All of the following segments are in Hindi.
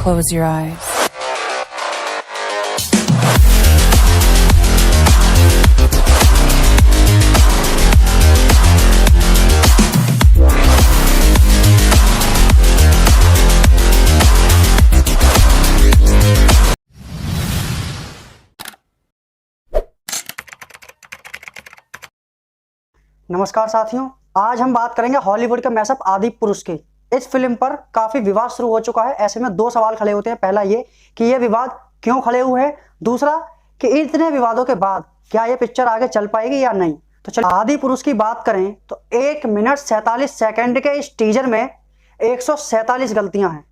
close your eyes. नमस्कार साथियों, आज हम बात करेंगे हॉलीवुड के मैसअप आदि पुरुष की। इस फिल्म पर काफी विवाद शुरू हो चुका है। ऐसे में दो सवाल खड़े होते हैं। पहला ये कि ये विवाद क्यों खड़े हुए हैं, दूसरा कि इतने विवादों के बाद क्या ये पिक्चर आगे चल पाएगी या नहीं। तो चलिए आदि पुरुष की बात करें तो 1 मिनट 47 सेकंड के इस टीजर में 147 गलतियां हैं।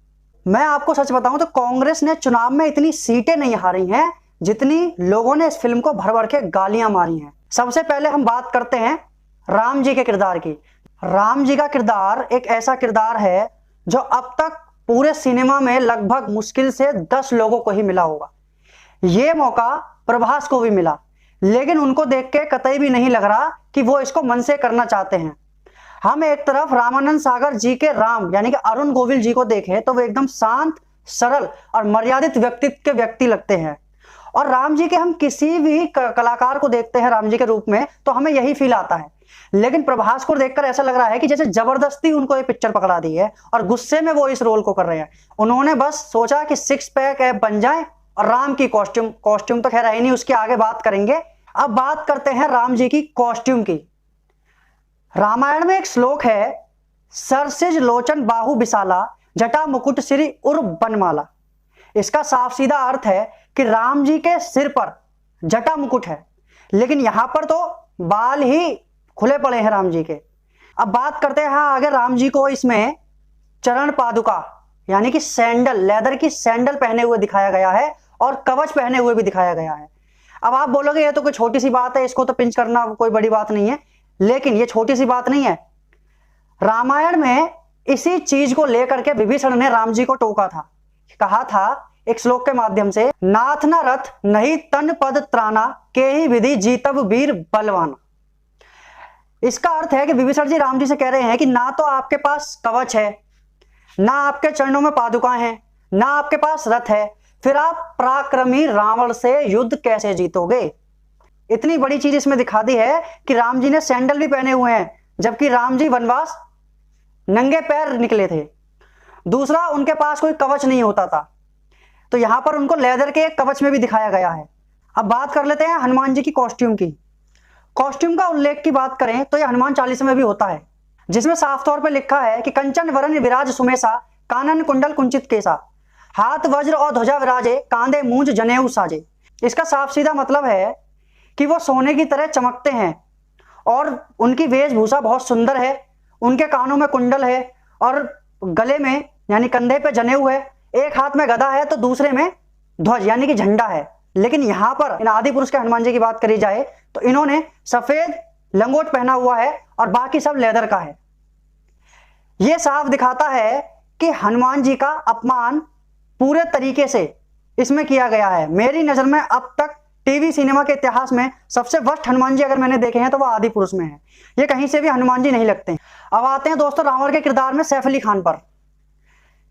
मैं आपको सच बताऊं तो कांग्रेस ने चुनाव में इतनी सीटें नहीं हारी हैं जितनी लोगों ने इस फिल्म को भर भर के गालियां मारी हैं। सबसे पहले हम बात करते हैं राम जी के किरदार की। राम जी का किरदार एक ऐसा किरदार है जो अब तक पूरे सिनेमा में लगभग मुश्किल से 10 लोगों को ही मिला होगा। ये मौका प्रभास को भी मिला, लेकिन उनको देख के कतई भी नहीं लग रहा कि वो इसको मन से करना चाहते हैं। हम एक तरफ रामानंद सागर जी के राम यानी कि अरुण गोविल जी को देखें तो वो एकदम शांत, सरल और मर्यादित व्यक्तित्व के व्यक्ति लगते हैं, और राम जी के हम किसी भी कलाकार को देखते हैं राम जी के रूप में तो हमें यही फील आता है। लेकिन प्रभास को देखकर ऐसा लग रहा है कि जैसे जबरदस्ती उनको ये पिक्चर पकड़ा दी है और गुस्से में वो इस रोल को कर रहे हैं। उन्होंने बस सोचा कि 6 पैक ऐप बन जाए और राम की कॉस्ट्यूम तो खैर है नहीं, उसकी आगे बात करेंगे। अब बात करते हैं राम जी की कॉस्ट्यूम की। रामायण में एक श्लोक है, सरसिज लोचन बाहु विशाला जटा मुकुट श्री उर बनमाला। इसका साफ सीधा अर्थ है कि राम जी के सिर पर जटा मुकुट है, लेकिन यहां पर तो बाल ही खुले पड़े हैं राम जी के। अब बात करते हैं आगे राम जी को इसमें चरण पादुका यानी कि सैंडल, लेदर की सैंडल पहने हुए दिखाया गया है और कवच पहने हुए भी दिखाया गया है। अब आप बोलोगे ये तो कोई छोटी सी बात है, इसको तो पिंच करना कोई बड़ी बात नहीं है, लेकिन ये छोटी सी बात नहीं है। रामायण में इसी चीज को लेकर के विभीषण ने राम जी को टोका था, कहा था एक श्लोक के माध्यम से, नाथ न रथ नहीं तन पद त्राना के ही विधि जीतब वीर बलवाना। इसका अर्थ है कि विभीषण जी राम जी से कह रहे हैं कि ना तो आपके पास कवच है, ना आपके चरणों में पादुकाएं हैं, ना आपके पास रथ है, फिर आप पराक्रमी रावण से युद्ध कैसे जीतोगे। इतनी बड़ी चीज इसमें दिखा दी है कि राम जी ने सैंडल भी पहने हुए हैं, जबकि राम जी वनवास नंगे पैर निकले थे। दूसरा, उनके पास कोई कवच नहीं होता था, तो यहां पर उनको लेदर के कवच में भी दिखाया गया है। अब बात कर लेते हैं हनुमान जी की कॉस्ट्यूम की। कॉस्ट्यूम का उल्लेख की बात करें तो यह हनुमान चालीसा में भी होता है, जिसमें साफ तौर पर लिखा है कि कंचन वरण विराज सुमेसा कानन कुंडल कुंचित केसा हाथ वज्र और ध्वजा विराजे कांधे मूंज जनेऊ साजे। इसका साफ सीधा मतलब है कि वो सोने की तरह चमकते हैं और उनकी वेशभूषा बहुत सुंदर है। उनके कानों में कुंडल है और गले में यानी कंधे पे जनेऊ है, एक हाथ में गदा है तो दूसरे में ध्वज यानी कि झंडा है। लेकिन यहां पर इन आदि पुरुष के हनुमान जी की बात करी जाए तो इन्होंने सफेद लंगोट पहना हुआ है और बाकी सब लेदर का है। यह साफ दिखाता है कि हनुमान जी का अपमान पूरे तरीके से इसमें किया गया है। मेरी नजर में अब तक टीवी सिनेमा के इतिहास में सबसे वर्स्ट हनुमान जी अगर मैंने देखे हैं तो वो आदि पुरुष में है। ये कहीं से भी हनुमान जी नहीं लगते। अब आते हैं दोस्तों रावण के किरदार में सैफ अली खान पर।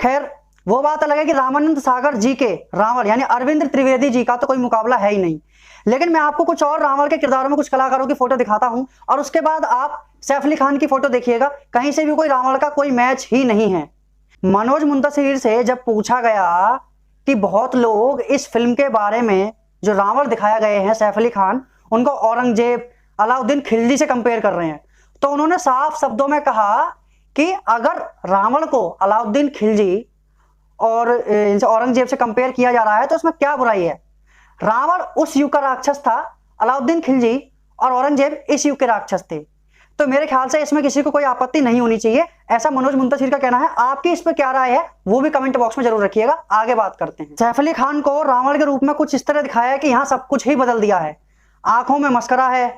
खैर वो बात अलग है कि रामानंद सागर जी के रावण यानी अरविंद त्रिवेदी जी का तो कोई मुकाबला है ही नहीं। लेकिन मैं आपको कुछ और रावण के किरदारों में कुछ कलाकारों की फोटो दिखाता हूं और उसके बाद आप सैफ अली खान की फोटो देखिएगा, कहीं से भी कोई रावण का कोई मैच ही नहीं है। मनोज मुंतशिर से जब पूछा गया कि बहुत लोग इस फिल्म के बारे में जो रावण दिखाया गए हैं सैफ अली खान, उनको औरंगजेब, अलाउद्दीन खिलजी से कंपेयर कर रहे हैं, तो उन्होंने साफ शब्दों में कहा कि अगर रावण को अलाउद्दीन खिलजी और औरंगजेब से कंपेयर किया जा रहा है तो उसमें क्या बुराई है। रावण उस युग का राक्षस था, अलाउद्दीन खिलजी और औरंगजेब इस युग के राक्षस थे, तो मेरे ख्याल से इसमें किसी को कोई आपत्ति नहीं होनी चाहिए, ऐसा मनोज मुंतशिर का कहना है। आपकी इस पर क्या राय है वो भी कमेंट बॉक्स में जरूर रखिएगा। आगे बात करते हैं। सैफ अली खान को रावण के रूप में कुछ इस तरह दिखाया है कि यहाँ सब कुछ ही बदल दिया है। आंखों में मस्करा है,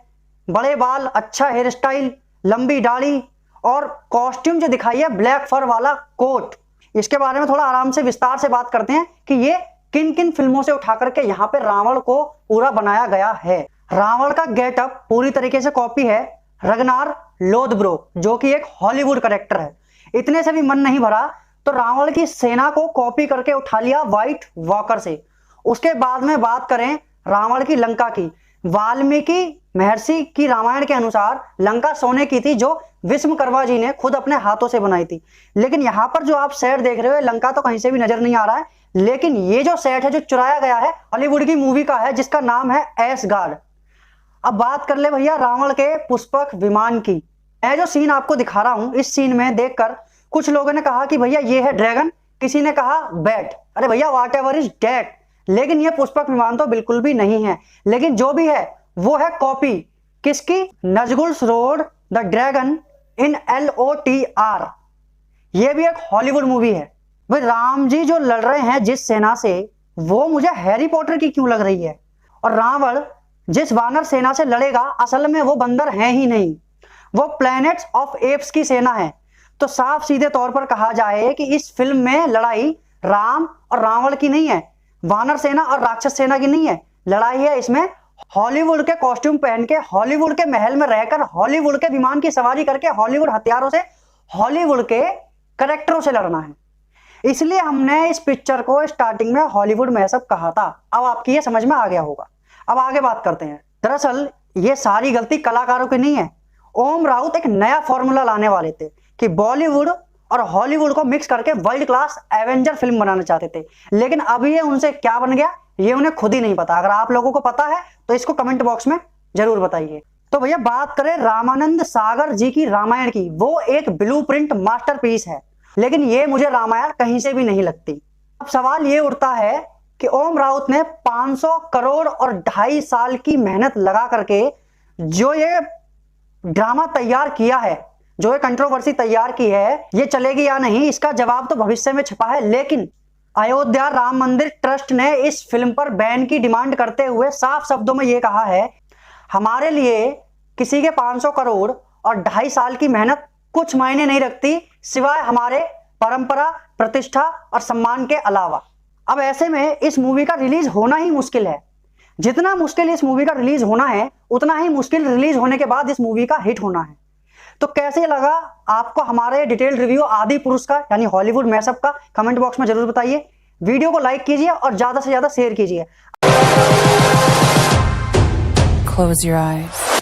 बड़े बाल, अच्छा हेयर स्टाइल, लंबी दाढ़ी और कॉस्ट्यूम जो दिखाई है ब्लैक फर वाला कोट। इसके बारे में थोड़ा आराम से विस्तार से बात करते हैं कि ये किन किन फिल्मों से उठा करके यहाँ पे रावण को पूरा बनाया गया है। रावण का गेटअप पूरी तरीके से कॉपी है रगनार लोथब्रोक, जो कि एक हॉलीवुड करेक्टर है। इतने से भी मन नहीं भरा तो रावण की सेना को कॉपी करके उठा लिया व्हाइट वॉकर से। उसके बाद में बात करें रावण की लंका की, वाल्मीकि महर्षि की रामायण के अनुसार लंका सोने की थी, जो विश्वकर्मा जी ने खुद अपने हाथों से बनाई थी। लेकिन यहाँ पर जो आप सेट देख रहे हो, लंका तो कहीं से भी नजर नहीं आ रहा है, लेकिन ये जो सेट है जो चुराया गया है हॉलीवुड की मूवी का है, जिसका नाम है एसगार्ड। अब बात कर ले भैया रावण के पुष्पक विमान की। मैं जो सीन आपको दिखा रहा हूं, इस सीन में देखकर कुछ लोगों ने कहा कि भैया ये है ड्रैगन, किसी ने कहा बैट। अरे भैया व्हाट एवर इज डैट, लेकिन ये पुष्पक विमान तो बिल्कुल भी नहीं है। लेकिन जो भी है वो है कॉपी किसकी, Nazguls road the dragon in LOTR। ये भी एक हॉलीवुड मूवी है। भाई राम जी जो लड़ रहे हैं जिस सेना से, वो मुझे हैरी पॉटर की क्यों लग रही है, और रावण जिस वानर सेना से लड़ेगा असल में वो बंदर है ही नहीं, वो प्लैनेट्स ऑफ एप्स की सेना है। तो साफ सीधे तौर पर कहा जाए कि इस फिल्म में लड़ाई राम और रावण की नहीं है, वानर सेना और राक्षस सेना की नहीं है। लड़ाई है इसमें हॉलीवुड के कॉस्ट्यूम पहन के, हॉलीवुड के महल में रहकर, हॉलीवुड के विमान की सवारी करके, हॉलीवुड हथियारों से, हॉलीवुड के कैरेक्टरों से लड़ना है। इसलिए हमने इस पिक्चर को स्टार्टिंग में हॉलीवुड मैशअप कहा था। अब आपकी ये समझ में आ गया होगा। अब आगे बात करते हैं। दरअसल ये सारी गलती कलाकारों की नहीं है। ओम राउत एक नया फॉर्मूला लाने वाले थे कि बॉलीवुड और हॉलीवुड को मिक्स करके वर्ल्ड क्लास एवेंजर फिल्म बनाना चाहते थे, लेकिन अब ये उनसे क्या बन गया ये उन्हें खुद ही नहीं पता। अगर आप लोगों को पता है तो इसको कमेंट बॉक्स में जरूर बताइए। तो भैया बात करें रामानंद सागर जी की रामायण की, वो एक ब्लूप्रिंट मास्टरपीस है, लेकिन ये मुझे रामायण कहीं से भी नहीं लगती। अब सवाल ये उठता है कि ओम राउत ने 500 करोड़ और 2.5 साल की मेहनत लगा करके जो ये ड्रामा तैयार किया है, जो ये कंट्रोवर्सी तैयार की है, ये चलेगी या नहीं इसका जवाब तो भविष्य में छिपा है। लेकिन अयोध्या राम मंदिर ट्रस्ट ने इस फिल्म पर बैन की डिमांड करते हुए साफ शब्दों में ये कहा है, हमारे लिए किसी के 500 करोड़ और 2.5 साल की मेहनत कुछ मायने नहीं रखती, सिवाय हमारे परंपरा, प्रतिष्ठा और सम्मान के अलावा। अब ऐसे में इस मूवी का रिलीज होना ही मुश्किल है। जितना मुश्किल इस मूवी का रिलीज होना है, उतना ही मुश्किल रिलीज होने के बाद इस मूवी का हिट होना है। तो कैसे लगा आपको हमारे डिटेल रिव्यू आदि पुरुष का, यानी हॉलीवुड मैशअप का, कमेंट बॉक्स में जरूर बताइए। वीडियो को लाइक कीजिए और ज्यादा से ज्यादा शेयर कीजिए। Close your eyes.